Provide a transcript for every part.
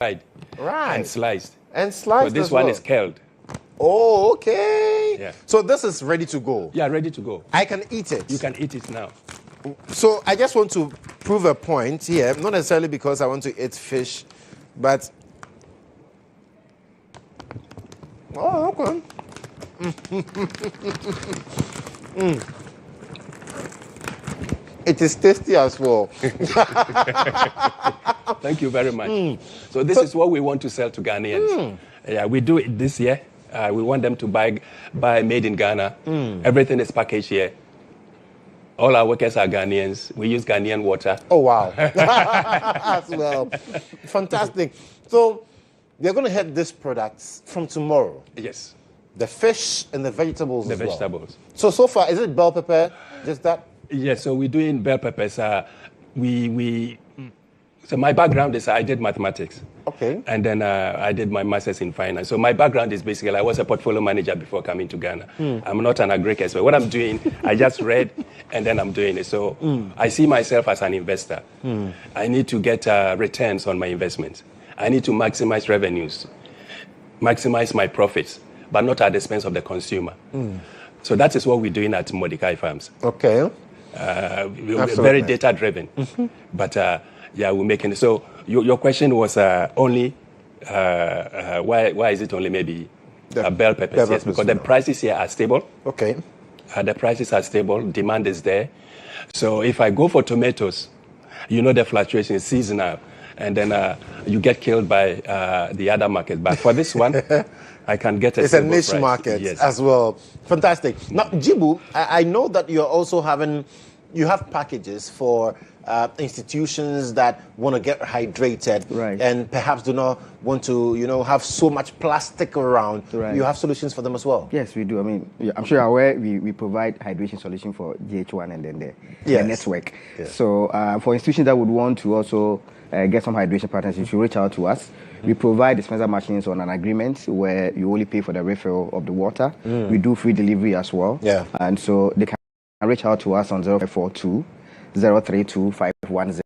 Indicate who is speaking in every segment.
Speaker 1: Right. And sliced.
Speaker 2: And sliced.
Speaker 1: So this one is killed.
Speaker 2: Oh, okay.
Speaker 1: Yeah.
Speaker 2: So this is ready to go.
Speaker 1: Yeah, ready to go.
Speaker 2: I can eat it.
Speaker 1: You can eat it now.
Speaker 2: So I just want to prove a point here, not necessarily because I want to eat fish, but okay. It is tasty as well.
Speaker 1: Thank you very much. So this is what we want to sell to Ghanaians. Yeah, we do it this year. We want them to buy made in Ghana. Everything is packaged here. All our workers are Ghanaians. We use Ghanaian water.
Speaker 2: Oh, wow. As well. Fantastic. So we're going to have these products from tomorrow.
Speaker 1: Yes.
Speaker 2: The fish and the vegetables
Speaker 1: The
Speaker 2: as well.
Speaker 1: vegetables.
Speaker 2: So far, is it bell pepper? Just that?
Speaker 1: Yes, so we're doing bell peppers. So my background is I did mathematics.
Speaker 2: Okay.
Speaker 1: And then I did my master's in finance. So my background is basically I was a portfolio manager before coming to Ghana. I'm not an agric expert. What I'm doing, I just read and then I'm doing it. So I see myself as an investor. I need to get returns on my investments. I need to maximize revenues, maximize my profits, but not at the expense of the consumer. So that is what we're doing at Mordecai Farms.
Speaker 2: Okay.
Speaker 1: We're very data driven. But yeah, we're making it. So your question was only why is it only maybe bell peppers? Yes, because the prices here are stable.
Speaker 2: Okay.
Speaker 1: The prices are stable. Demand is there. So if I go for tomatoes, you know the fluctuation is seasonal, and then you get killed by the other market. But for this one, I can get
Speaker 2: It's a niche market as well. Fantastic. Now, Jibu, I know that you're also you have packages for institutions that want to get hydrated,
Speaker 3: right,
Speaker 2: and perhaps do not want to, have so much plastic around.
Speaker 3: Right.
Speaker 2: You have solutions for them as well.
Speaker 3: Yes, we do. I mean, I'm sure you're aware we provide hydration solution for GHOne and then the network.
Speaker 2: Yes.
Speaker 3: So for institutions that would want to also get some hydration partners, you should reach out to us. We provide dispenser machines on an agreement where you only pay for the refill of the water. We do free delivery as well.
Speaker 2: Yeah.
Speaker 3: And so they can reach out to us on 0542 032 510.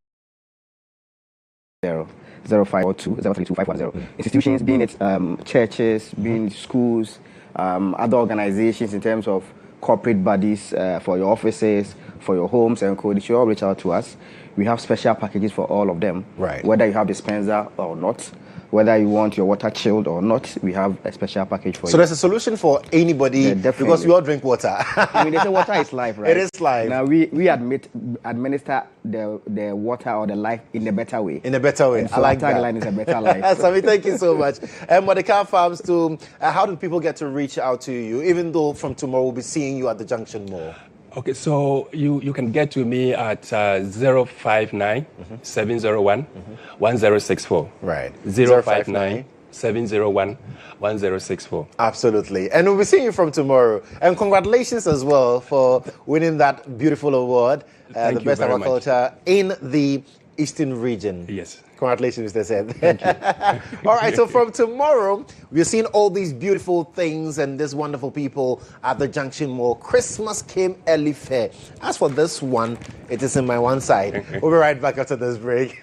Speaker 3: 0542 032 510. Institutions, being it churches, being schools, other organizations in terms of corporate bodies for your offices, for your homes and co, they should all reach out to us. We have special packages for all of them.
Speaker 2: Right.
Speaker 3: Whether you have dispenser or not, whether you want your water chilled or not, we have a special package for you.
Speaker 2: So there's a solution for anybody, because we all drink water.
Speaker 3: I mean, they say water is life, right?
Speaker 2: It is life.
Speaker 3: Now we administer the water or the life in a better way.
Speaker 2: In a better way.
Speaker 3: And so
Speaker 2: I like
Speaker 3: our
Speaker 2: that.
Speaker 3: tagline is a better life.
Speaker 2: Sami, thank you so much. And Mordecai Farms, too, how do people get to reach out to you, even though from tomorrow we'll be seeing you at the Junction Mall?
Speaker 1: Okay, so you can get to me at 059 701 1064.
Speaker 2: Right.
Speaker 1: 059 701 1064.
Speaker 2: Absolutely. And we'll be seeing you from tomorrow. And congratulations as well for winning that beautiful award, the best agriculture in the Eastern region.
Speaker 1: Yes.
Speaker 2: Congratulations, Mr. Seth.
Speaker 1: Thank you.
Speaker 2: All right, so from tomorrow, we're seeing all these beautiful things and these wonderful people at the Junction Mall. Christmas came early fair. As for this one, it is in my one side. We'll be right back after this break.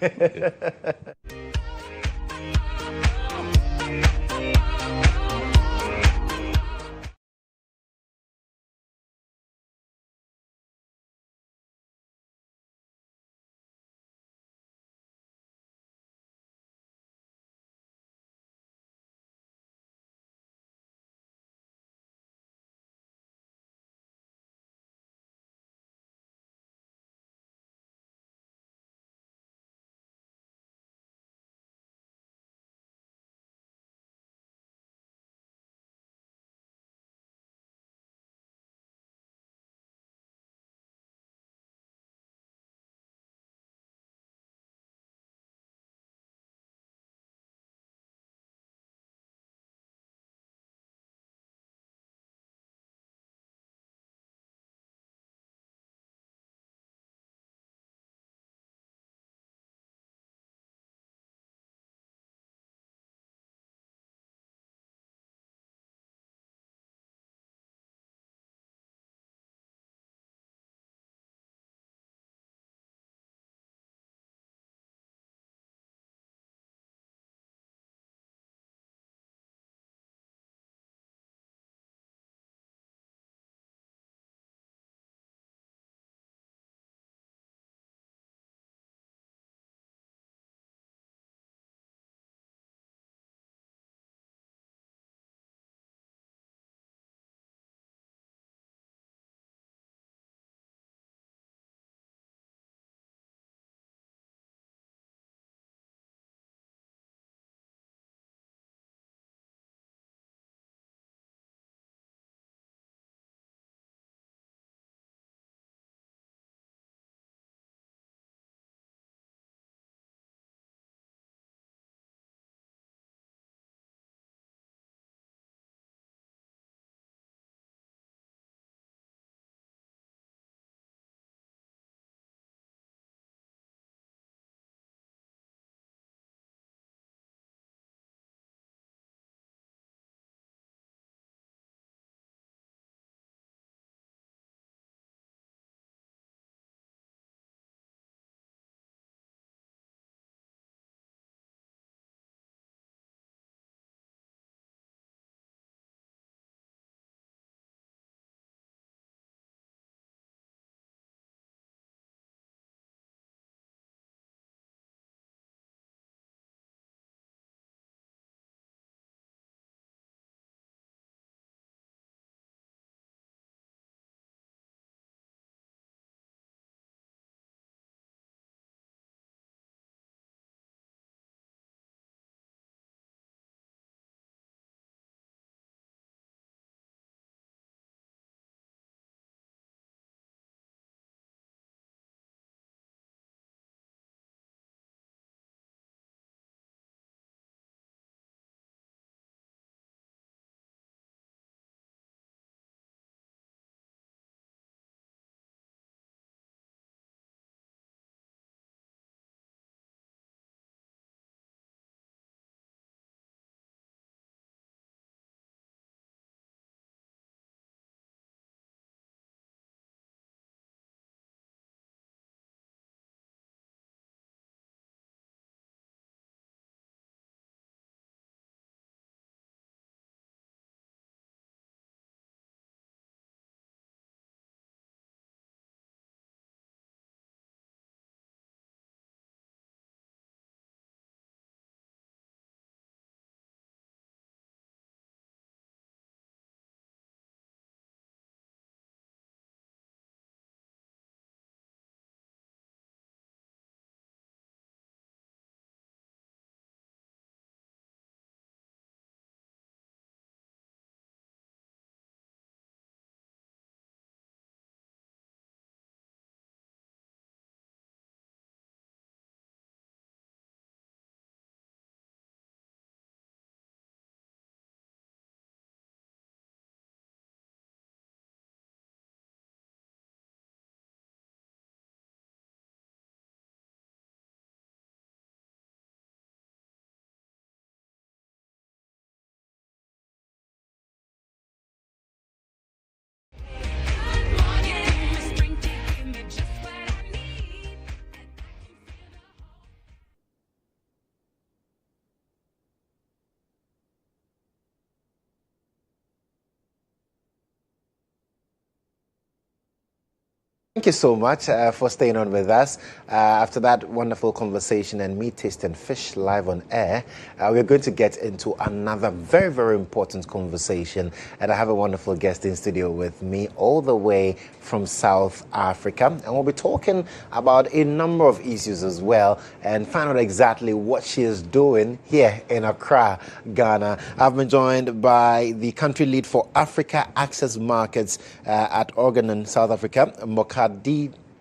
Speaker 2: Thank you so much for staying on with us. After that wonderful conversation and me tasting fish live on air, we're going to get into another very, very important conversation. And I have a wonderful guest in studio with me all the way from South Africa. And we'll be talking about a number of issues as well and find out exactly what she is doing here in Accra, Ghana. I've been joined by the country lead for Africa Access Markets at GHOne, South Africa,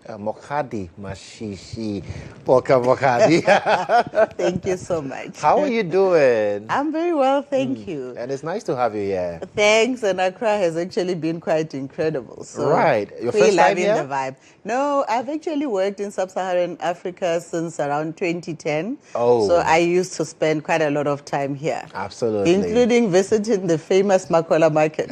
Speaker 2: Mokhadi Mashishi. Welcome, Mokhadi.
Speaker 4: Thank you so much.
Speaker 2: How are you doing?
Speaker 4: I'm very well, thank you.
Speaker 2: And it's nice to have you here.
Speaker 4: Thanks, and Accra has actually been quite incredible. So
Speaker 2: right. Your
Speaker 4: really
Speaker 2: first time
Speaker 4: loving
Speaker 2: here?
Speaker 4: the vibe. No, I've actually worked in Sub-Saharan Africa since around 2010.
Speaker 2: Oh.
Speaker 4: So I used to spend quite a lot of time here.
Speaker 2: Absolutely.
Speaker 4: Including visiting the famous Makola market.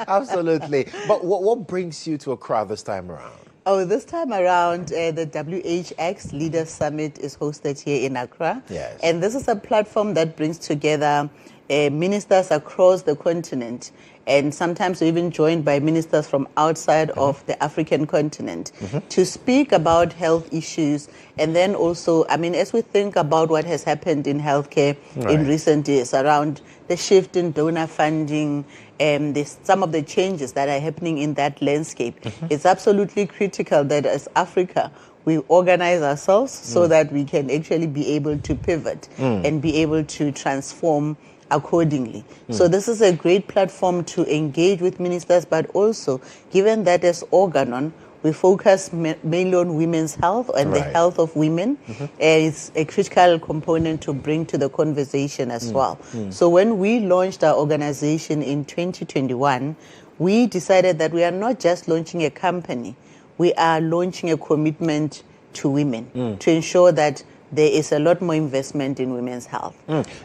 Speaker 2: Absolutely. But what brings you to Accra this time around?
Speaker 4: Oh, this time around, the WHX Leaders Summit is hosted here in Accra.
Speaker 2: Yes.
Speaker 4: And this is a platform that brings together ministers across the continent, and sometimes we're even joined by ministers from outside of the African continent to speak about health issues. And then also, I mean, as we think about what has happened in healthcare in recent years around the shift in donor funding, some of the changes that are happening in that landscape, it's absolutely critical that as Africa, we organize ourselves so that we can actually be able to pivot and be able to transform accordingly. So this is a great platform to engage with ministers, but also, given that as GHOne, we focus mainly on women's health and the health of women. It's a critical component to bring to the conversation as well. So when we launched our organization in 2021, we decided that we are not just launching a company, we are launching a commitment to women to ensure that there is a lot more investment in women's health.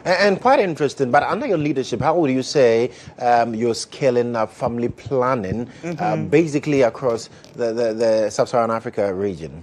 Speaker 2: And quite interesting, but under your leadership, how would you say you're scaling up family planning basically across the Sub-Saharan Africa region?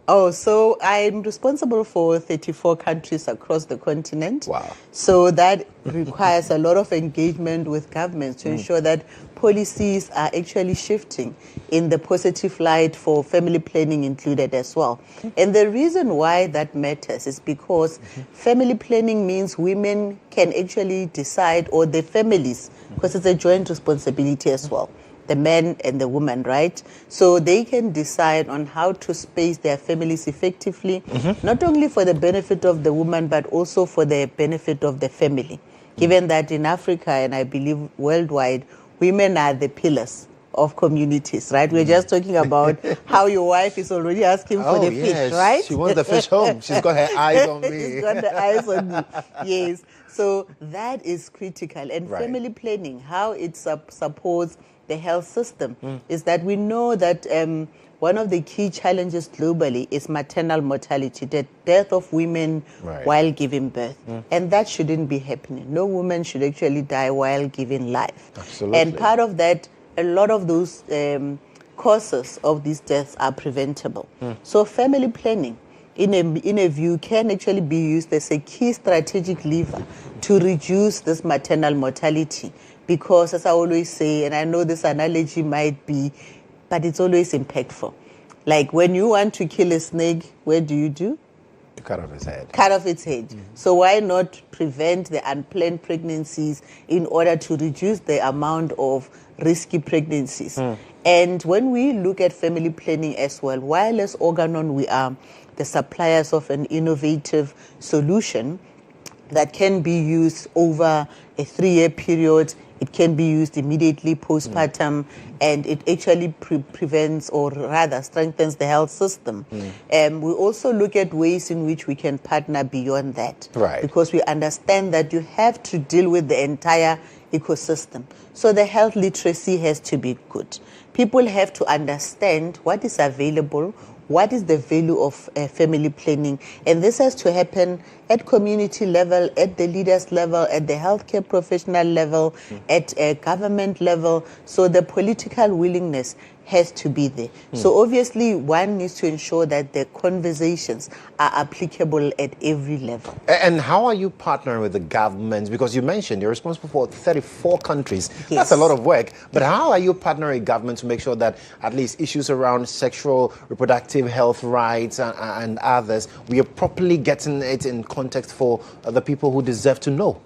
Speaker 4: Oh, so I'm responsible for 34 countries across the continent.
Speaker 2: Wow.
Speaker 4: So that requires a lot of engagement with governments to ensure that policies are actually shifting in the positive light for family planning included as well. And the reason why that matters is because family planning means women can actually decide, or the families, because it's a joint responsibility as well, the man and the woman, right? So they can decide on how to space their families effectively, not only for the benefit of the woman, but also for the benefit of the family. Given that in Africa, and I believe worldwide, women are the pillars of communities, right? We're just talking about how your wife is already asking for the fish, right?
Speaker 2: She wants the fish home. She's got her eyes on me.
Speaker 4: She's got the eyes on me. Yes. So that is critical. And family planning, how it supports the health system, is that we know that one of the key challenges globally is maternal mortality, the death of women while giving birth. And that shouldn't be happening. No woman should actually die while giving life.
Speaker 2: Absolutely.
Speaker 4: And part of that, a lot of those causes of these deaths are preventable. So family planning, in a view, can actually be used as a key strategic lever to reduce this maternal mortality. Because, as I always say, and I know this analogy might be, but it's always impactful. Like when you want to kill a snake, what do? You
Speaker 2: cut off its head.
Speaker 4: Cut off its head. So why not prevent the unplanned pregnancies in order to reduce the amount of risky pregnancies? And when we look at family planning as well, while as GHOne we are the suppliers of an innovative solution that can be used over a 3-year period. It can be used immediately postpartum, and it actually prevents, or rather strengthens, the health system. We also look at ways in which we can partner beyond that. Because we understand that you have to deal with the entire ecosystem. So the health literacy has to be good. People have to understand what is available, what is the value of family planning, and this has to happen at community level, at the leaders level, at the healthcare professional level, at a government level. So the political willingness has to be there. So obviously one needs to ensure that the conversations are applicable at every level.
Speaker 2: And how are you partnering with the governments? Because you mentioned you're responsible for 34 countries.
Speaker 4: Yes.
Speaker 2: That's a lot of work. But how are you partnering with government to make sure that at least issues around sexual, reproductive health rights and others, we are properly getting it in context for the people who deserve to know?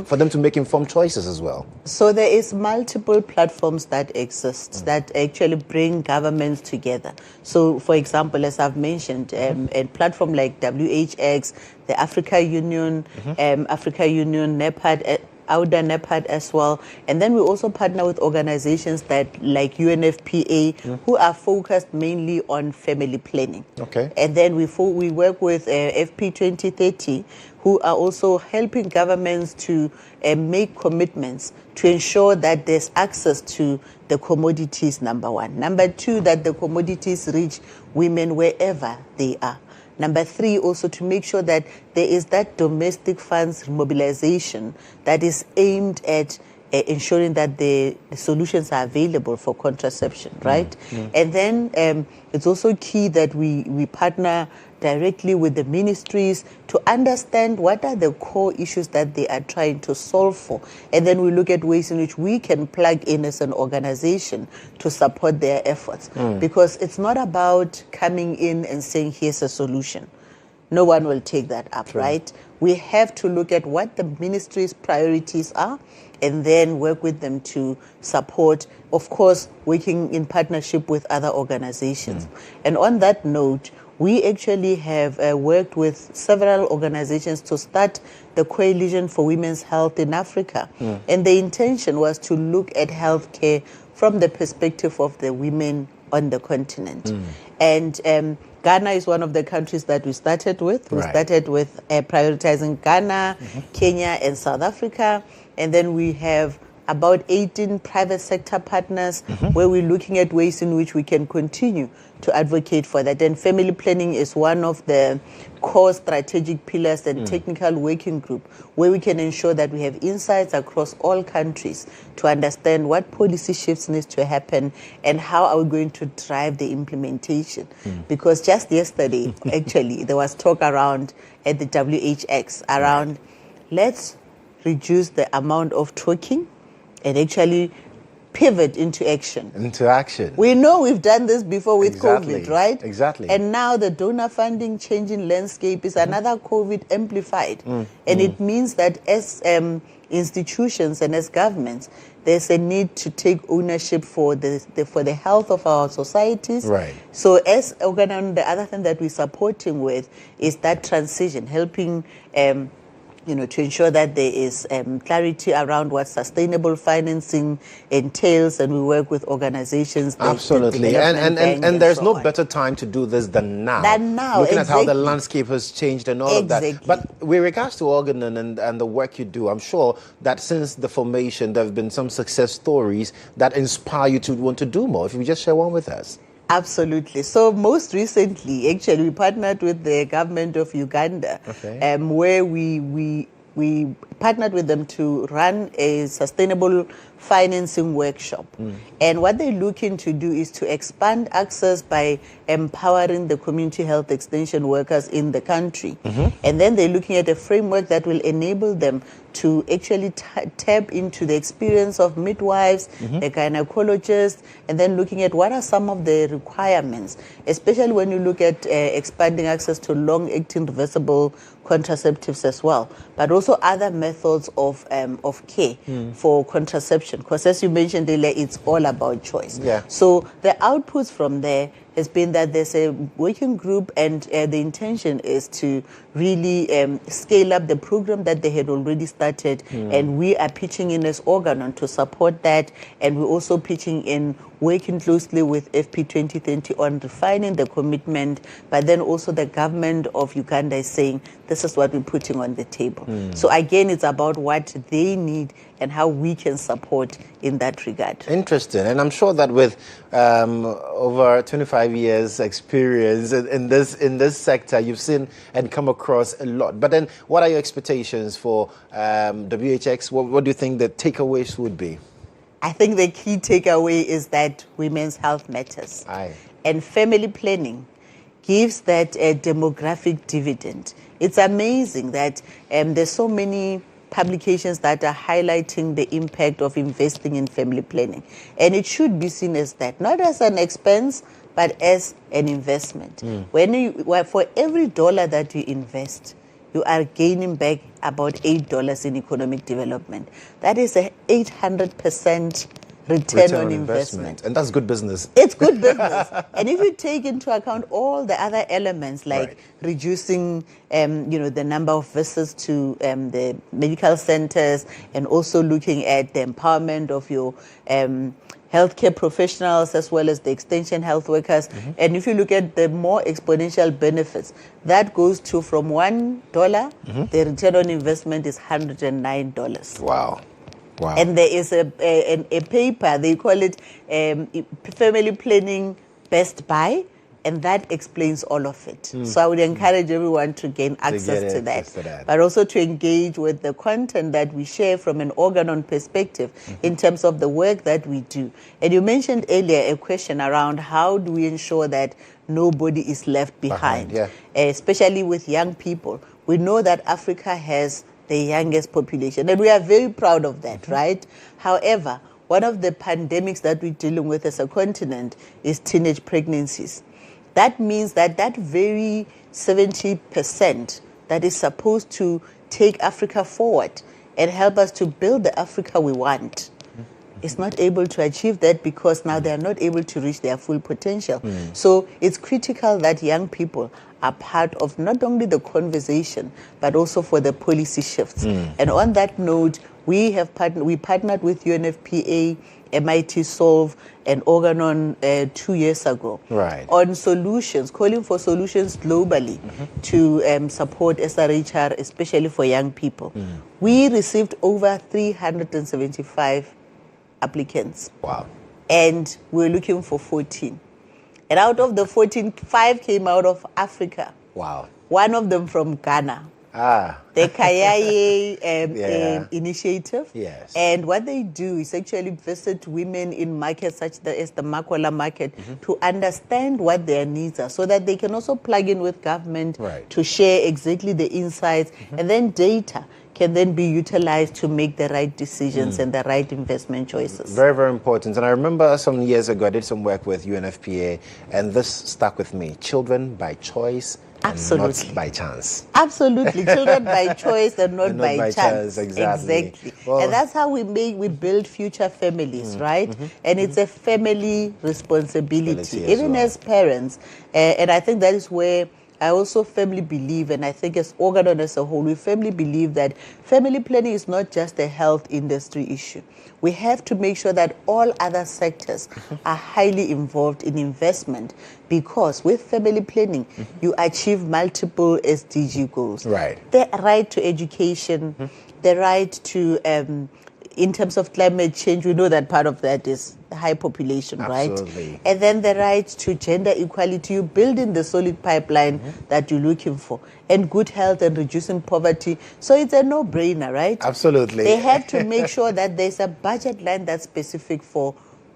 Speaker 2: For them to make informed choices as well.
Speaker 4: So there is multiple platforms that exist that actually bring governments together. So for example, as I've mentioned, a platform like WHX, the Africa Union, NEPAD, AUDA, NEPAD as well. And then we also partner with organizations that like UNFPA, who are focused mainly on family planning.
Speaker 2: Okay.
Speaker 4: And then we work with FP 2030, who are also helping governments to make commitments to ensure that there's access to the commodities, number one. Number two, that the commodities reach women wherever they are. Number three, also to make sure that there is that domestic funds mobilization that is aimed at ensuring that the solutions are available for contraception, right? And then it's also key that we partner directly with the ministries to understand what are the core issues that they are trying to solve for. And then we look at ways in which we can plug in as an organization to support their efforts. Because it's not about coming in and saying, here's a solution. No one will take that up, right? We have to look at what the ministry's priorities are and then work with them to support, of course, working in partnership with other organizations. And on that note, we actually have worked with several organizations to start the Coalition for Women's Health in Africa. And the intention was to look at healthcare from the perspective of the women on the continent. And Ghana is one of the countries that we started with. We started with prioritizing Ghana, Kenya, and South Africa. And then we have about 18 private sector partners where we're looking at ways in which we can continue to advocate for that. And family planning is one of the core strategic pillars and technical working group where we can ensure that we have insights across all countries to understand what policy shifts needs to happen and how are we going to drive the implementation. Because just yesterday, actually, there was talk around at the WHX around let's reduce the amount of talking and actually pivot into action.
Speaker 2: Into action.
Speaker 4: We know we've done this before with COVID, right?
Speaker 2: Exactly.
Speaker 4: And now the donor funding changing landscape is another COVID amplified. And it means that as institutions and as governments, there's a need to take ownership for the health of our societies.
Speaker 2: Right.
Speaker 4: So as GHOne, the other thing that we're supporting with is that transition, helping to ensure that there is clarity around what sustainable financing entails, and we work with organizations.
Speaker 2: Absolutely, and there's no better time to do this than now. Looking at how the landscape has changed and all of that. But with regards to GHOne and the work you do, I'm sure that since the formation, there have been some success stories that inspire you to want to do more. If you just share one with us.
Speaker 4: Absolutely. So most recently, actually, we partnered with the government of Uganda, where we partnered with them to run a sustainable financing workshop. And what they're looking to do is to expand access by empowering the community health extension workers in the country. And then they're looking at a framework that will enable them to actually tap into the experience of midwives, the gynecologists, and then looking at what are some of the requirements, especially when you look at expanding access to long-acting reversible contraceptives as well, but also other methods of care for contraception. Because as you mentioned earlier, it's all about choice. So the outputs from there has been that there's a working group, and the intention is to really scale up the program that they had already started, and we are pitching in as GHOne to support that, and we're also pitching in working closely with FP 2030 on refining the commitment, but then also the government of Uganda is saying this is what we're putting on the table. So again, it's about what they need and how we can support in that regard.
Speaker 2: Interesting. And I'm sure that with over 25 years experience in this sector, you've seen and come across a lot. But then what are your expectations for WHX? What do you think the takeaways would be?
Speaker 4: I think the key takeaway is that women's health matters.
Speaker 2: Aye.
Speaker 4: And family planning gives that demographic dividend. It's amazing that there's so many publications that are highlighting the impact of investing in family planning. And it should be seen as that, not as an expense, but as an investment. For every dollar that you invest, you are gaining back about $8 in economic development. That is an 800% return on investment.
Speaker 2: And that's good business.
Speaker 4: It's good business. And if you take into account all the other elements like reducing the number of visits to the medical centers, and also looking at the empowerment of your healthcare professionals as well as the extension health workers. And if you look at the more exponential benefits, that goes to from $1, the return on investment is $109.
Speaker 2: Wow. Wow.
Speaker 4: And there is a paper, they call it Family Planning Best Buy, and that explains all of it. So I would encourage everyone to gain access to that, but also to engage with the content that we share from an GHOne perspective in terms of the work that we do. And you mentioned earlier a question around how do we ensure that nobody is left behind, especially with young people. We know that Africa has the youngest population, and we are very proud of that, right? However, one of the pandemics that we're dealing with as a continent is teenage pregnancies. That means that that very 70% that is supposed to take Africa forward and help us to build the Africa we want is not able to achieve that because now they are not able to reach their full potential. So it's critical that young people are part of not only the conversation, but also for the policy shifts. And on that note, we partnered with UNFPA, MIT Solve, and GHOne 2 years ago on solutions, calling for solutions globally to support SRHR, especially for young people. We received over 375 applicants. Wow. And we're looking for 14. And out of the 14, 5 came out of Africa.
Speaker 2: Wow.
Speaker 4: One of them from Ghana. The Kayaye initiative.
Speaker 2: Yes.
Speaker 4: And what they do is actually visit women in markets such as the Makola market to understand what their needs are so that they can also plug in with government to share exactly the insights, and then data can then be utilized to make the right decisions and the right investment choices.
Speaker 2: Very, very important. And I remember some years ago I did some work with UNFPA, and this stuck with me. Children by choice and not by chance.
Speaker 4: Absolutely. Children by choice and not by chance.
Speaker 2: Exactly.
Speaker 4: Well, and that's how we build future families, right? And it's a family responsibility, even as parents. And I think that is where I also firmly believe, and I think as GHOne as a whole, we firmly believe that family planning is not just a health industry issue. We have to make sure that all other sectors are highly involved in investment, because with family planning, you achieve multiple SDG goals. The right to education, the right to, in terms of climate change, we know that part of that is high population, right? And then the right to gender equality, you build in the solid pipeline that you're looking for, and good health and reducing poverty. So it's a no-brainer, right?
Speaker 2: Absolutely.
Speaker 4: They have to make sure that there's a budget line that's specific for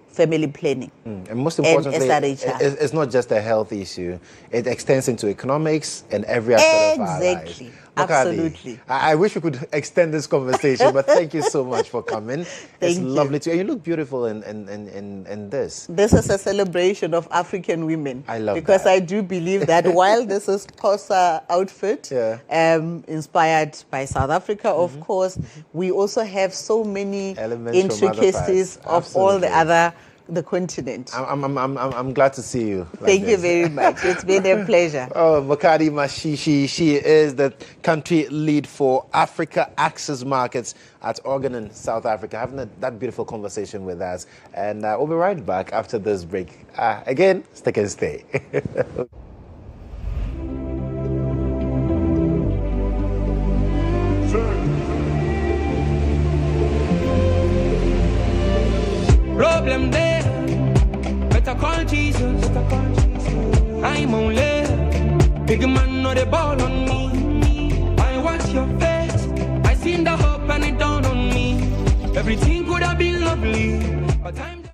Speaker 4: family planning.
Speaker 2: And most importantly, it's not just a health issue. It extends into economics and every aspect of our lives.
Speaker 4: Absolutely.
Speaker 2: I wish we could extend this conversation, but thank you so much for coming. It's lovely to you. You look beautiful in this.
Speaker 4: This is a celebration of African women.
Speaker 2: I love
Speaker 4: because
Speaker 2: that.
Speaker 4: I do believe that while this is Xhosa outfit, inspired by South Africa, of course, we also have so many
Speaker 2: elements
Speaker 4: intricacies of all the continent.
Speaker 2: I'm glad to see you.
Speaker 4: Thank you very much. It's been a pleasure.
Speaker 2: Oh, Makadi Mashishi, she is the country lead for Africa Access Markets at GHOne in South Africa, having that beautiful conversation with us. And we'll be right back after this break. Again, stick and stay.
Speaker 5: Problem there, better call Jesus. I'm only big man, not a ball on me. I watch your face, I seen the hope and it dawned on me. Everything could have been lovely But time.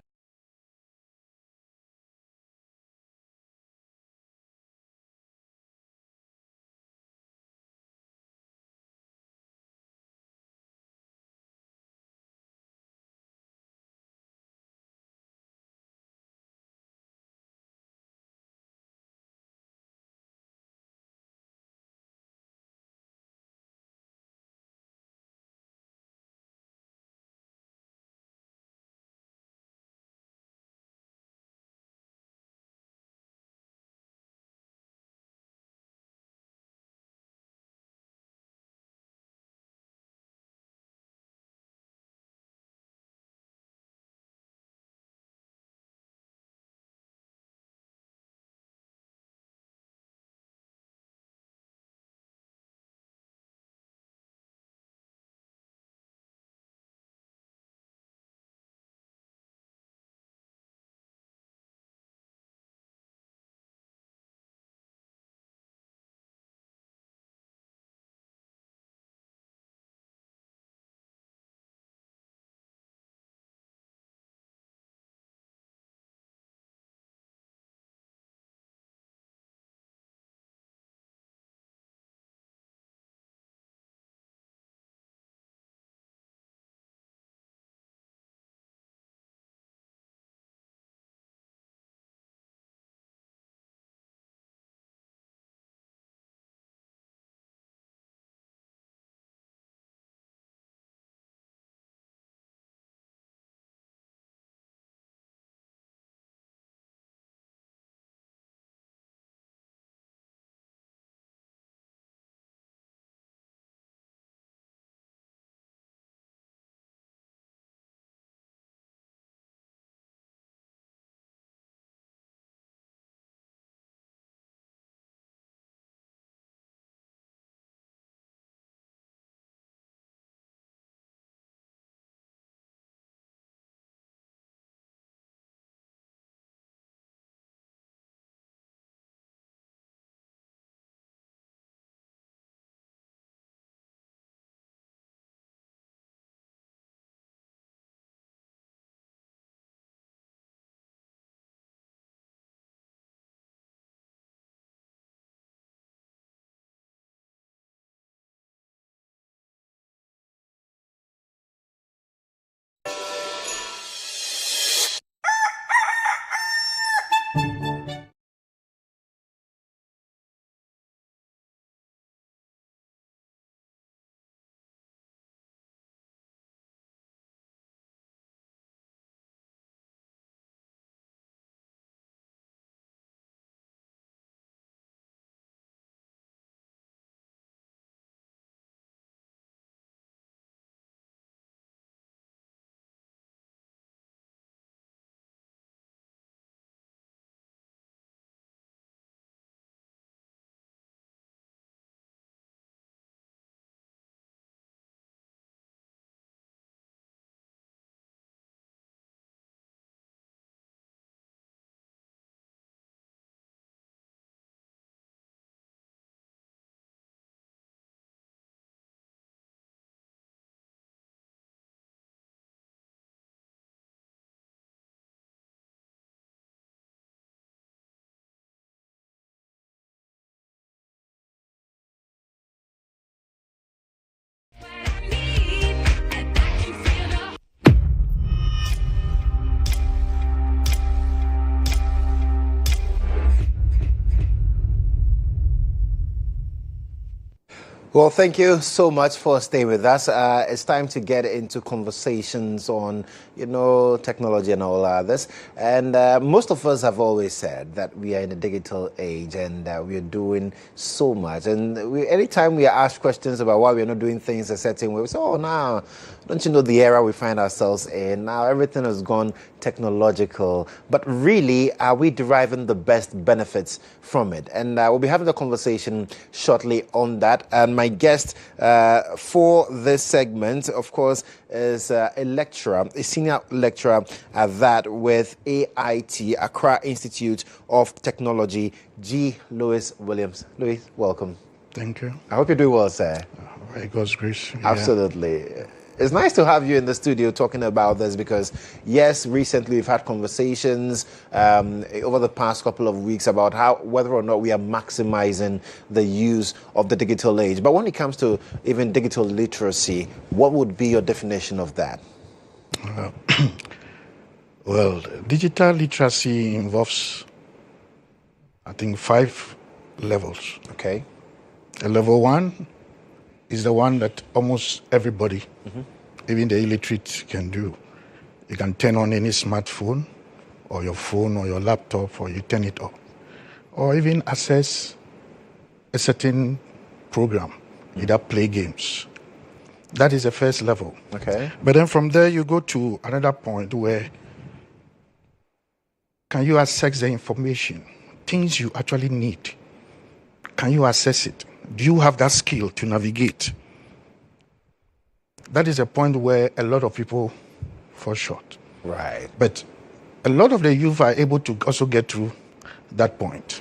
Speaker 2: Well, thank you so much for staying with us. It's time to get into conversations on, technology and all others. And most of us have always said that we are in a digital age and we are doing so much. And anytime we are asked questions about why we are not doing things a certain way, we say, oh, now, don't you know the era we find ourselves in? Now everything has gone technological. But really, are we deriving the best benefits from it? And we'll be having a conversation shortly on that. And my guest for this segment, of course, is a lecturer, a senior lecturer at that with AIT, Accra Institute of Technology, G. Louis Williams. Louis, welcome.
Speaker 6: Thank you.
Speaker 2: I hope you're doing well, sir.
Speaker 6: By God's grace.
Speaker 2: Absolutely. It's nice to have you in the studio talking about this because, yes, recently we've had conversations over the past couple of weeks about whether or not we are maximizing the use of the digital age. But when it comes to even digital literacy, what would be your definition of that?
Speaker 6: Well, digital literacy involves, I think, 5 levels.
Speaker 2: Okay.
Speaker 6: Level 1 is the one that almost everybody, even the illiterate, can do. You can turn on any smartphone or your phone or your laptop, or you turn it off. Or even access a certain program, either play games. That is the first level.
Speaker 2: Okay.
Speaker 6: But then from there you go to another point where can you access the information, things you actually need? Can you access it? Do you have that skill to navigate? That is a point where a lot of people fall short.
Speaker 2: Right.
Speaker 6: But a lot of the youth are able to also get through that point.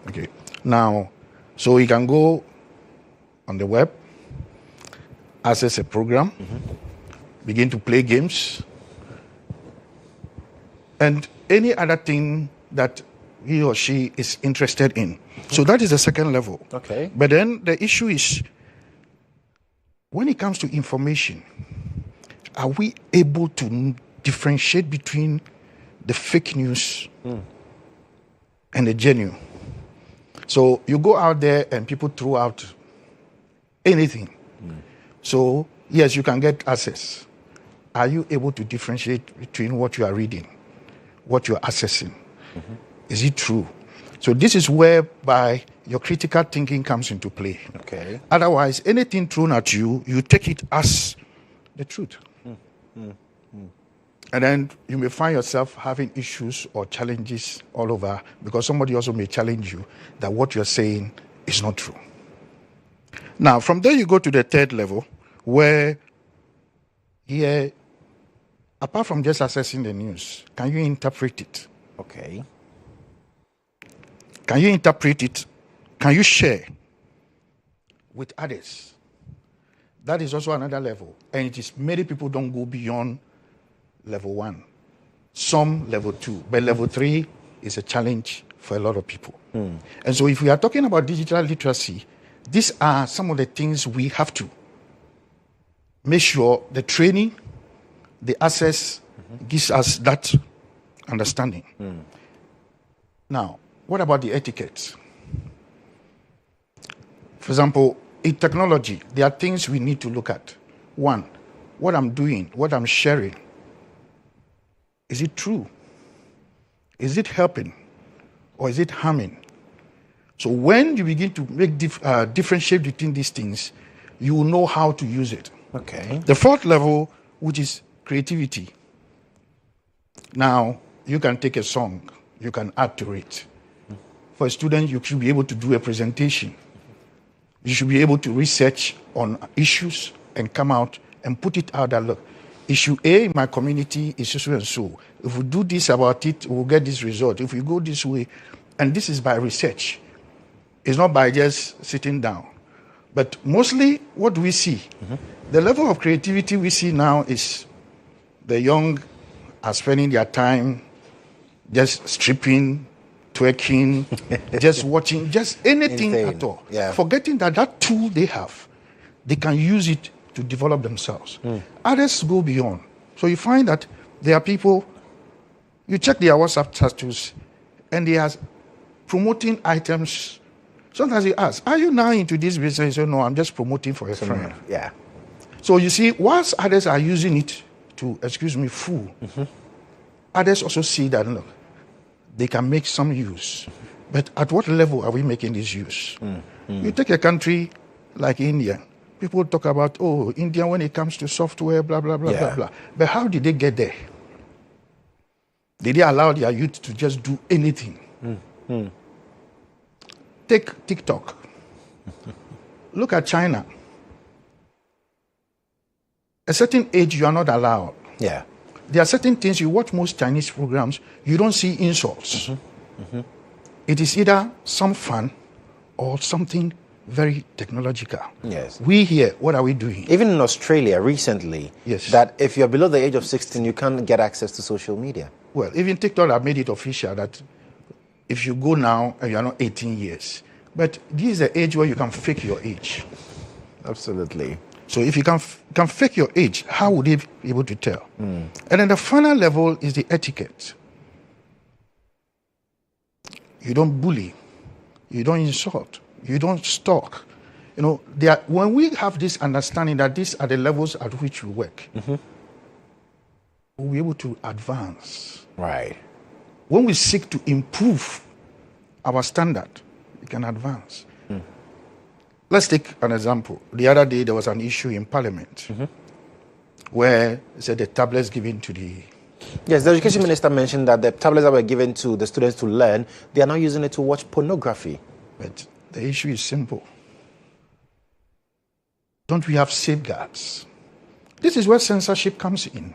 Speaker 6: Okay. Now, so you can go on the web, access a program, begin to play games, and any other thing that he or she is interested in. So that is the second level.
Speaker 2: Okay.
Speaker 6: But then the issue is, when it comes to information, are we able to differentiate between the fake news and the genuine? So you go out there and people throw out anything. So yes, you can get access. Are you able to differentiate between what you are reading, what you are accessing? Is it true? So this is whereby your critical thinking comes into play.
Speaker 2: Okay.
Speaker 6: Otherwise, anything thrown at you, you take it as the truth. And then you may find yourself having issues or challenges all over because somebody also may challenge you that what you're saying is not true. Now, from there you go to the third level where here, apart from just accessing the news, can you interpret it?
Speaker 2: Okay.
Speaker 6: Can you interpret it? Can you share with others? That is also another level. And it is many people don't go beyond level 1. Some level 2. But level 3 is a challenge for a lot of people. And so if we are talking about digital literacy, these are some of the things we have to make sure the training, the access gives us that understanding. Now, what about the etiquette? For example, in technology, there are things we need to look at. 1, what I'm doing, what I'm sharing, is it true? Is it helping? Or is it harming? So when you begin to make differentiate between these things, you will know how to use it.
Speaker 2: Okay.
Speaker 6: The fourth level, which is creativity. Now, you can take a song, you can add to it. For a student, you should be able to do a presentation. You should be able to research on issues and come out and put it out that, look, issue A in my community is so and so. If we do this about it, we'll get this result. If we go this way, and this is by research. It's not by just sitting down. But mostly what we see, the level of creativity we see now is the young are spending their time just stripping, twerking, just watching, just anything at all.
Speaker 2: Yeah.
Speaker 6: Forgetting that tool they have, they can use it to develop themselves. Others go beyond. So you find that there are people, you check their WhatsApp status, and they are promoting items. Sometimes you ask, are you now into this business? You say, no, I'm just promoting for a friend.
Speaker 2: Yeah.
Speaker 6: So you see, whilst others are using it to, fool, others also see that, look, they can make some use. But at what level are we making this use? You take a country like India, people talk about, oh, India when it comes to software, blah, blah, blah, blah, blah. But how did they get there? Did they allow their youth to just do anything? Take TikTok. Look at China. A certain age, you are not allowed.
Speaker 2: Yeah.
Speaker 6: There are certain things, you watch most Chinese programs, you don't see insults. It is either some fun or something very technological.
Speaker 2: Yes.
Speaker 6: We here, what are we doing?
Speaker 2: Even in Australia recently,
Speaker 6: Yes.
Speaker 2: that if you're below the age of 16, you can't get access to social media.
Speaker 6: Well, even TikTok have made it official that if you go now and you are not 18 years, but this is the age where you can fake your age.
Speaker 2: Absolutely.
Speaker 6: So if you can fake your age, how would they be able to tell? And then the final level is the etiquette. You don't bully. You don't insult. You don't stalk. You know, when we have this understanding that these are the levels at which we work, we'll be able to advance.
Speaker 2: Right.
Speaker 6: When we seek to improve our standard, we can advance. Let's take an example. The other day, there was an issue in Parliament where they said the tablets given to the...
Speaker 2: Yes, the education minister mentioned that the tablets that were given to the students to learn, they are now using it to watch pornography.
Speaker 6: But the issue is simple. Don't we have safeguards? This is where censorship comes in.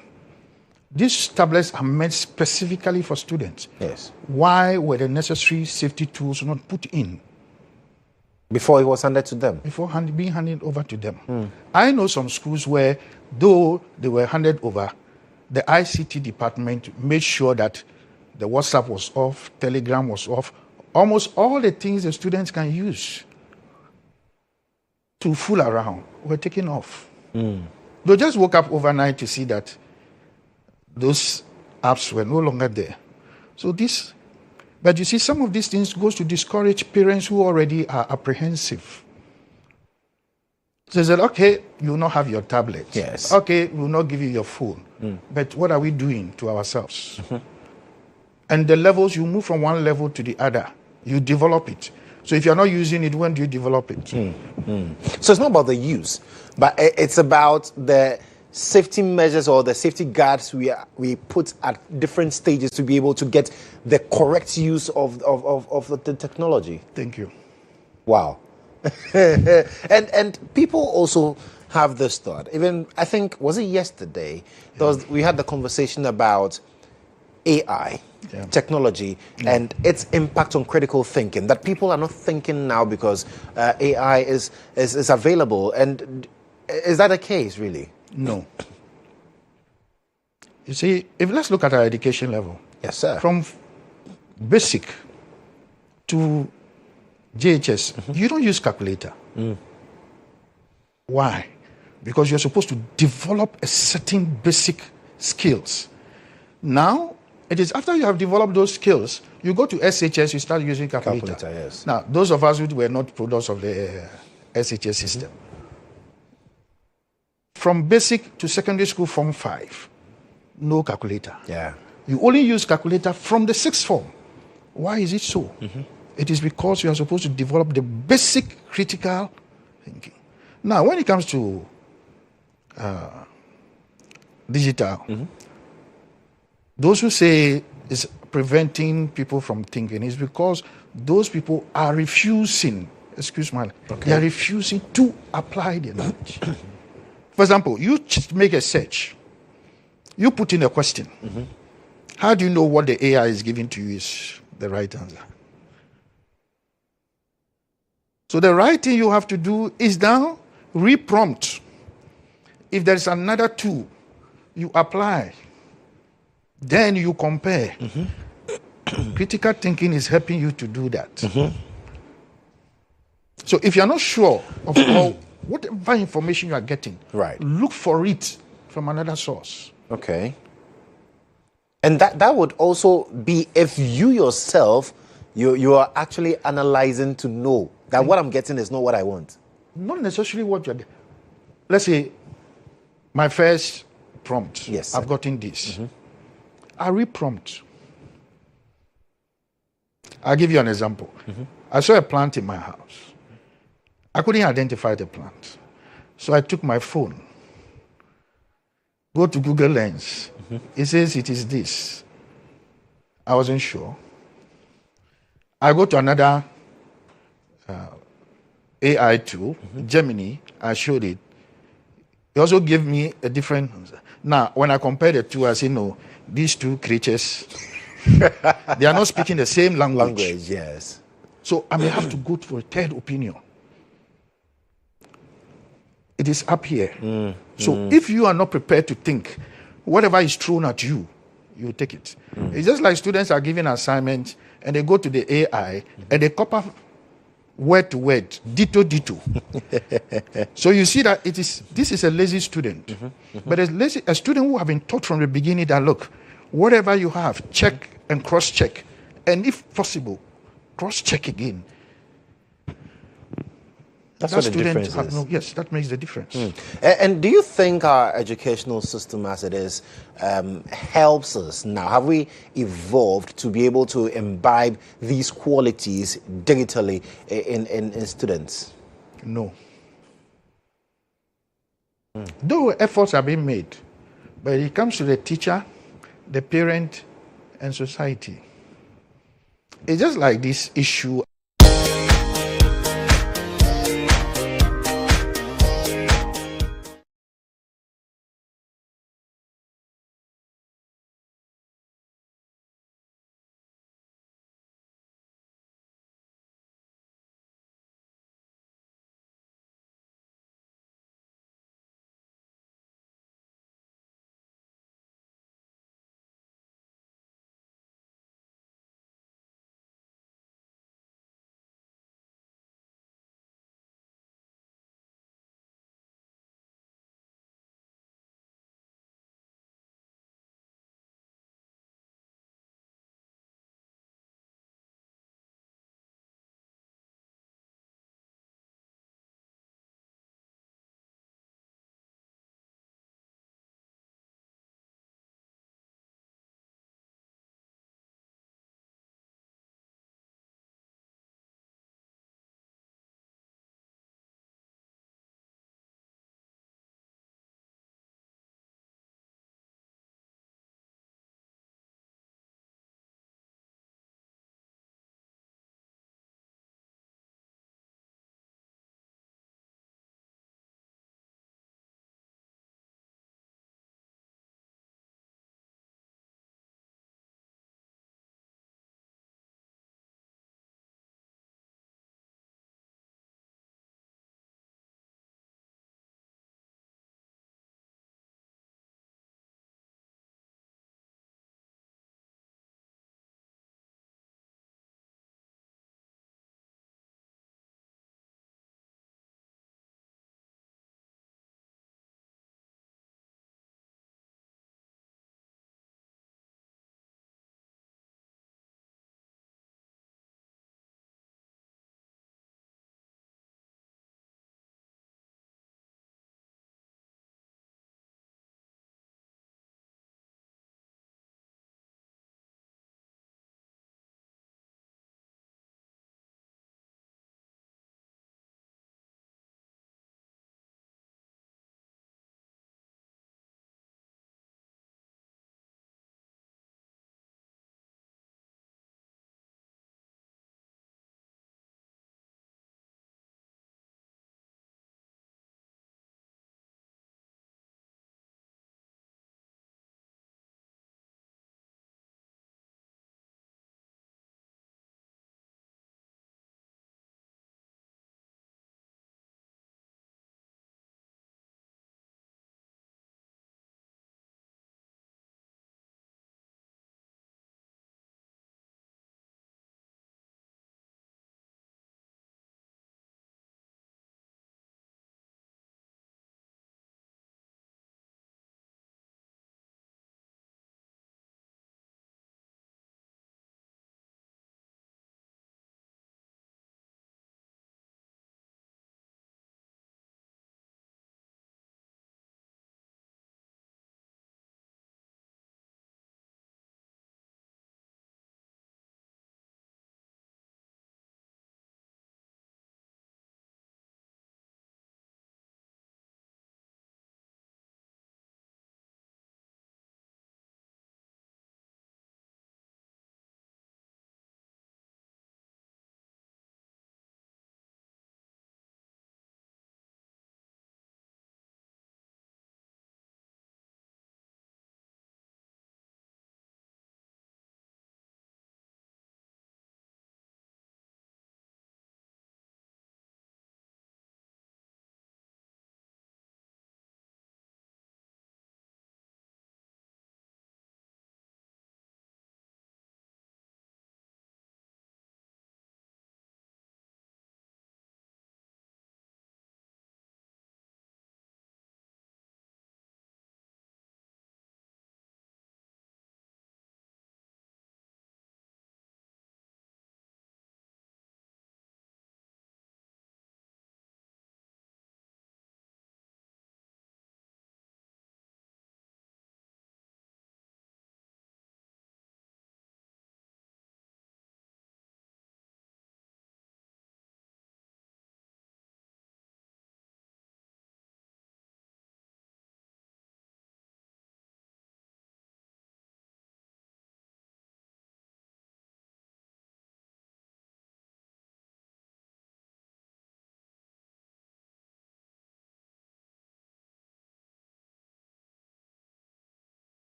Speaker 6: These tablets are meant specifically for students.
Speaker 2: Yes.
Speaker 6: Why were the necessary safety tools not put in?
Speaker 2: Before it was handed to them.
Speaker 6: Before being handed over to them. I know some schools where, though they were handed over, the ICT department made sure that the WhatsApp was off, Telegram was off, almost all the things the students can use to fool around were taken off. They just woke up overnight to see that those apps were no longer there. So this, but you see, some of these things goes to discourage parents who already are apprehensive. So they said, okay, you will not have your tablet.
Speaker 2: Yes.
Speaker 6: Okay, we will not give you your phone. But what are we doing to ourselves? And the levels, you move from one level to the other. You develop it. So if you're not using it, when do you develop it?
Speaker 2: So it's not about the use, but it's about the safety measures or the safety guards we put at different stages to be able to get the correct use of the technology.
Speaker 6: Thank you.
Speaker 2: Wow. and people also have this thought. Even, I think, was it yesterday? We had the conversation about AI, technology, and its impact on critical thinking, that people are not thinking now because AI is available. And is that the case, really?
Speaker 6: No. You see, let's look at our education level.
Speaker 2: Yes, sir.
Speaker 6: From basic to GHS, you don't use calculator. Why? Because you're supposed to develop a certain basic skills. Now, it is after you have developed those skills, you go to SHS, you start using calculator.
Speaker 2: Yes.
Speaker 6: Now, those of us who were not products of the SHS system, from basic to secondary school, Form 5, no calculator.
Speaker 2: Yeah.
Speaker 6: You only use calculator from the sixth form. Why is it so? It is because you are supposed to develop the basic critical thinking. Now, when it comes to digital, those who say it's preventing people from thinking is because those people are refusing, they are refusing to apply the knowledge. For example, you make a search, you put in a question. How do you know what the AI is giving to you is the right answer? So the right thing you have to do is now reprompt. If there is another tool, you apply. Then you compare. Critical thinking is helping you to do that. So if you're not sure of whatever information you are getting, look for it from another source.
Speaker 2: Okay. And that would also be if you yourself, you are actually analyzing to know that what I'm getting is not what I want.
Speaker 6: Not necessarily what you're... Let's say my first prompt,
Speaker 2: yes,
Speaker 6: I've gotten this. I reprompt. I'll give you an example. I saw a plant in my house. I couldn't identify the plant. So I took my phone, go to Google Lens. It says it is this. I wasn't sure. I go to another AI tool, Gemini. I showed it. It also gave me a different answer. Now, when I compare the two, I say, no, these two creatures, they are not speaking the same language.
Speaker 2: Yes.
Speaker 6: So I may have to go to a third opinion. It is up here. So if you are not prepared to think, whatever is thrown at you, you take it. It's just like students are given assignments and they go to the AI and they copy word to word, ditto. So you see that this is a lazy student. But a student who have been taught from the beginning that, look, whatever you have, check and cross-check. And if possible, cross-check again.
Speaker 2: That's what the difference is.
Speaker 6: Yes, that makes the difference.
Speaker 2: And do you think our educational system as it is helps us now? Have we evolved to be able to imbibe these qualities digitally in students?
Speaker 6: No. Though efforts are being made, but it comes to the teacher, the parent, and society. It's just like this issue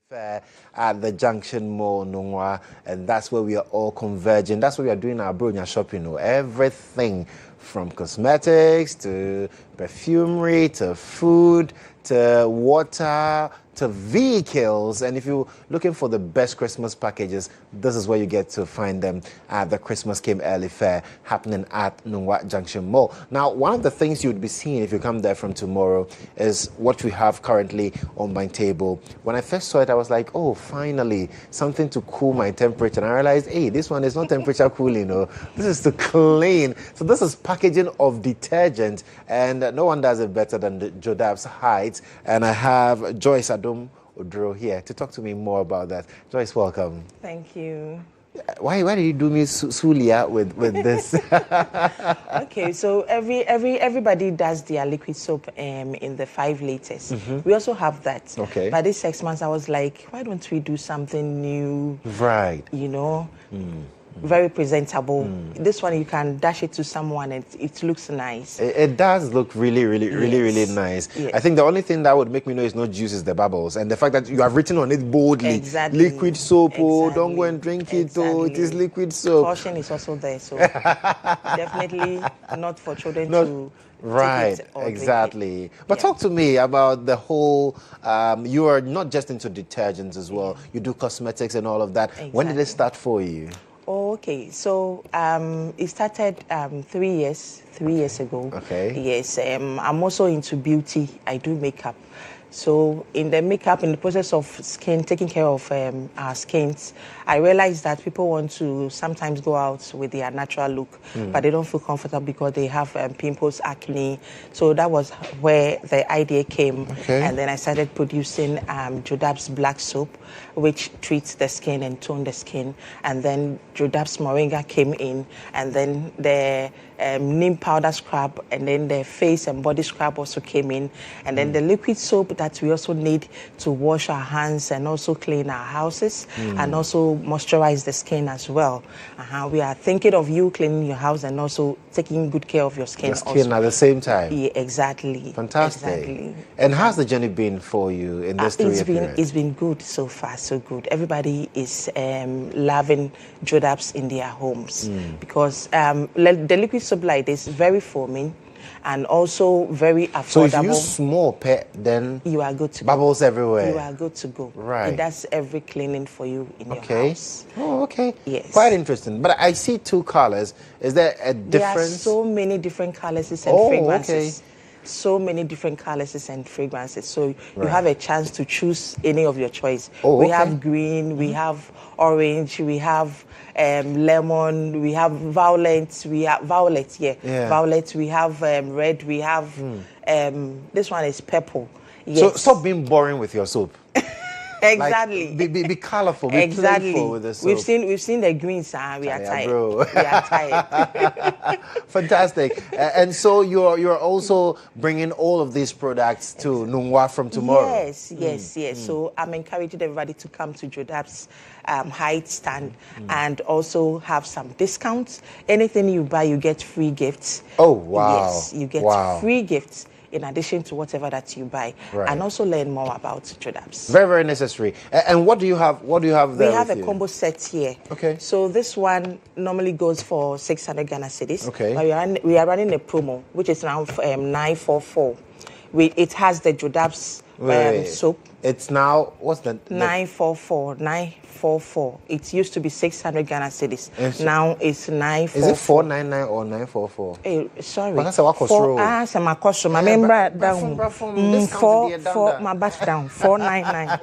Speaker 2: Fair at the Junction Mall, Nungwa, and that's where we are all converging. That's where we are doing our Bronya shopping. Everything from cosmetics to perfumery to food to water to vehicles. And if you're looking for the best Christmas packages, this is where you get to find them at the Christmas Came Early Fair happening at Nungwa Junction Mall. Now, one of the things you'd be seeing if you come there from tomorrow is what we have currently on my table. When I first saw it, I was like, oh, finally, something to cool my temperature. And I realized, hey, this one is not temperature cooling, this is to clean. So this is packaging of detergent, and no one does it better than the Jodab's Heights. And I have Joyce Adom Odro here to talk to me more about that. Joyce, welcome.
Speaker 7: Thank you.
Speaker 2: Why did you do me Sulia with this?
Speaker 7: Okay, so everybody does their liquid soap in the 5 liters. We also have that.
Speaker 2: Okay.
Speaker 7: But this 6 months, I was like, why don't we do something new?
Speaker 2: Right.
Speaker 7: Very presentable. This one, you can dash it to someone and it looks nice.
Speaker 2: It does look really nice.
Speaker 7: Yes.
Speaker 2: I think the only thing that would make me know it's not juice is the bubbles. And the fact that you have written on it boldly,
Speaker 7: Exactly.
Speaker 2: liquid soap, don't
Speaker 7: Exactly.
Speaker 2: go and drink it,
Speaker 7: Exactly.
Speaker 2: it is liquid soap.
Speaker 7: Caution is also there, so definitely not for children to
Speaker 2: Right,
Speaker 7: take it or drink
Speaker 2: exactly.
Speaker 7: it.
Speaker 2: But
Speaker 7: Yeah.
Speaker 2: talk to me about the whole, you are not just into detergents as well. You do cosmetics and all of that. When did it
Speaker 7: Exactly.
Speaker 2: start for you?
Speaker 7: Okay, so it started 3 years ago.
Speaker 2: Okay.
Speaker 7: Yes, I'm also into beauty. I do makeup. So in the makeup, in the process of taking care of our skins, I realized that people want to sometimes go out with their natural look, but they don't feel comfortable because they have pimples, acne. So that was where the idea came.
Speaker 2: Okay.
Speaker 7: And then I started producing Jodab's black soap, which treats the skin and tone the skin. And then Jodab's moringa came in, and then the neem powder scrub, and then the face and body scrub also came in, and then the liquid soap that we also need to wash our hands and also clean our houses and also moisturize the skin as well. We are thinking of you cleaning your house and also taking good care of your skin.
Speaker 2: The skin
Speaker 7: also.
Speaker 2: at the same time.
Speaker 7: Yeah, exactly.
Speaker 2: Fantastic.
Speaker 7: Exactly.
Speaker 2: And how's the journey been for you in this 3-year period?
Speaker 7: It's been good so far, so good. Everybody is loving Jodabs in their homes because the liquid soap like this is very foaming and also very affordable.
Speaker 2: So if you use small pet, then
Speaker 7: you are good to
Speaker 2: bubbles
Speaker 7: go.
Speaker 2: everywhere.
Speaker 7: You are good to go.
Speaker 2: Right.
Speaker 7: It does every cleaning for you in your
Speaker 2: Okay.
Speaker 7: house.
Speaker 2: Oh, okay.
Speaker 7: Yes.
Speaker 2: Quite interesting. But I see 2 colors. Is there a
Speaker 7: There are
Speaker 2: difference?
Speaker 7: so many different colors and
Speaker 2: Oh,
Speaker 7: fragrances.
Speaker 2: okay.
Speaker 7: So many different colors and fragrances. So you have a chance to choose any of your choice.
Speaker 2: Oh,
Speaker 7: We
Speaker 2: okay.
Speaker 7: have green, we have orange, we have lemon, we have violet,
Speaker 2: Yeah.
Speaker 7: violet, we have red, we have this one is purple. Yes.
Speaker 2: So stop being boring with your soap.
Speaker 7: Exactly.
Speaker 2: Like, be colorful, be
Speaker 7: Exactly.
Speaker 2: playful with the soap.
Speaker 7: We've seen the greens, we are
Speaker 2: Yeah,
Speaker 7: tired.
Speaker 2: bro.
Speaker 7: We are tired.
Speaker 2: Fantastic. And so you're also bringing all of these products to Nungwa from tomorrow.
Speaker 7: Yes. So I'm encouraging everybody to come to Jodab's Heights stand and also have some discounts. Anything you buy, you get free gifts.
Speaker 2: Oh, wow.
Speaker 7: Yes, you get
Speaker 2: Wow.
Speaker 7: free gifts in addition to whatever that you buy,
Speaker 2: Right.
Speaker 7: and also learn more about Jodab's.
Speaker 2: Very, very necessary. And what do you have? What do you have there?
Speaker 7: We have
Speaker 2: with
Speaker 7: a
Speaker 2: you?
Speaker 7: combo set here.
Speaker 2: Okay.
Speaker 7: So this one normally goes for 600 Ghana cedis.
Speaker 2: Okay.
Speaker 7: But we are running a promo, which is now 944. It has the Jodab's
Speaker 2: Wait.
Speaker 7: soap.
Speaker 2: It's now, what's the
Speaker 7: 944. It used to be 600 Ghana cedis.
Speaker 2: Yes.
Speaker 7: Now it's 944.
Speaker 2: Is it 499 or 944?
Speaker 7: Sorry.
Speaker 2: But that's a Wakos roll.
Speaker 7: Some Wakos roll. My
Speaker 2: Eh,
Speaker 7: member
Speaker 2: bra-
Speaker 7: down.
Speaker 2: from discount to the
Speaker 7: Four,
Speaker 2: down
Speaker 7: my batch down. 499.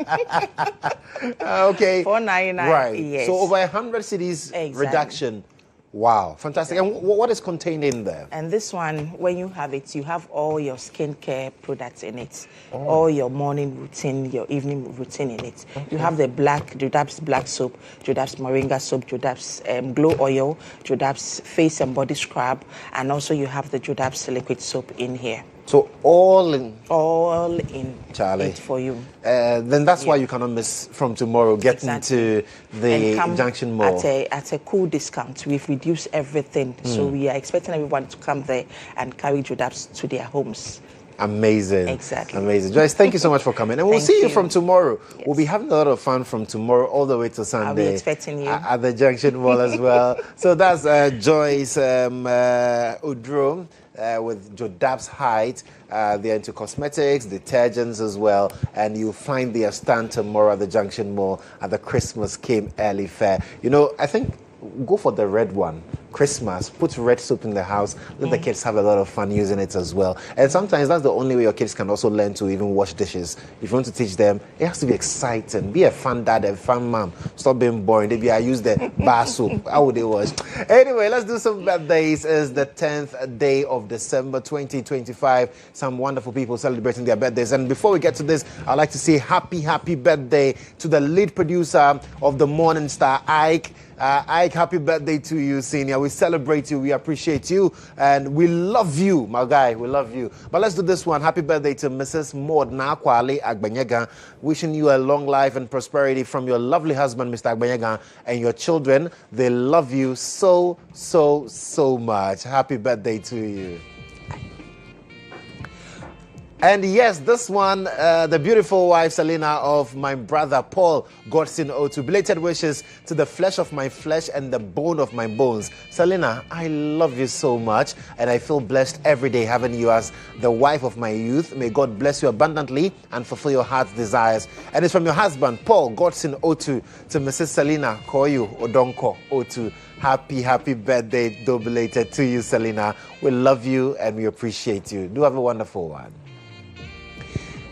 Speaker 2: Okay.
Speaker 7: 499.
Speaker 2: Right.
Speaker 7: Yes.
Speaker 2: So over 100 cities
Speaker 7: Exactly.
Speaker 2: reduction. Wow. Fantastic. And what is contained in there?
Speaker 7: And this one, when you have it, you have all your skincare products in it, all your morning routine, your evening routine in it. You have the Jodab's black soap, Jodab's moringa soap, Jodab's glow oil, Jodab's face and body scrub, and also you have the Jodab's liquid soap in here.
Speaker 2: So all in.
Speaker 7: All in
Speaker 2: Charlie.
Speaker 7: it for you.
Speaker 2: Then that's why you cannot miss from tomorrow. Get
Speaker 7: Exactly.
Speaker 2: into the
Speaker 7: And come
Speaker 2: Junction Mall.
Speaker 7: at a cool discount. We've reduced everything, so we are expecting everyone to come there and carry Jodab's to their homes.
Speaker 2: Amazing.
Speaker 7: Exactly.
Speaker 2: Amazing. Joyce, thank you so much for coming. And we'll
Speaker 7: Thank
Speaker 2: see you
Speaker 7: you.
Speaker 2: from tomorrow.
Speaker 7: Yes.
Speaker 2: We'll be having a lot of fun from tomorrow all the way to Sunday.
Speaker 7: I'll be expecting you.
Speaker 2: At the Junction Mall as well. So that's Joyce Udrum with Jodab's Height. They're into cosmetics, detergents as well. And you'll find their stand tomorrow at the Junction Mall at the Christmas Came Early Fair. You know, I think go for the red one. Christmas, put red soap in the house, let the kids have a lot of fun using it as well. And sometimes that's the only way your kids can also learn to even wash dishes. If you want to teach them, it has to be exciting. Be a fun dad, a fun mom. Stop being boring. Maybe I use the bar soap. How would they wash? Anyway, let's do some birthdays. It's the 10th day of December 2025. Some wonderful people celebrating their birthdays. And before we get to this, I'd like to say happy birthday to the lead producer of the Morning Star, Ike. Ike, happy birthday to you, senior. We celebrate you, we appreciate you, and we love you, my guy. We love you. But let's do this one. Happy birthday to Mrs. Maud Nakwale Agbanyaga. Wishing you a long life and prosperity from your lovely husband, Mr. Agbanyaga, and your children. They love you so much. Happy birthday to you. And yes, this one, the beautiful wife, Selena, of my brother, Paul Godson Otu. Belated wishes to the flesh of my flesh and the bone of my bones. Selena, I love you so much, and I feel blessed every day having you as the wife of my youth. May God bless you abundantly and fulfill your heart's desires. And it's from your husband, Paul Godson Otu, to Mrs. Selena Koyu Odonko Otu. Happy birthday, belated to you, Selena. We love you and we appreciate you. Do have a wonderful one.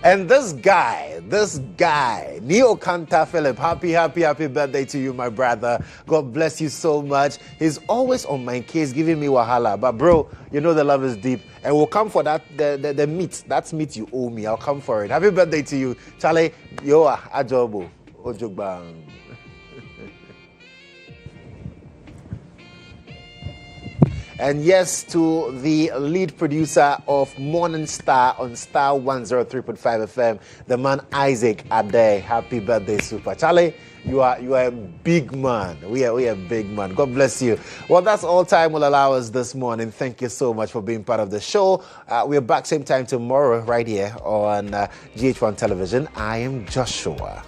Speaker 2: And this guy, Neo Kanta Philip, happy birthday to you, my brother. God bless you so much. He's always on my case, giving me wahala. But bro, you know the love is deep. And we'll come for that, the meat. That's meat you owe me. I'll come for it. Happy birthday to you. Charlie, yo, ajobo. Ojogbang. And yes, to the lead producer of Morning Star on Star 103.5 FM, the man Isaac Ade. Happy birthday, Super Charlie. You are a big man. We are a big man. God bless you. Well, that's all time will allow us this morning. Thank you so much for being part of the show. We're back same time tomorrow right here on GHOne Television. I am Joshua.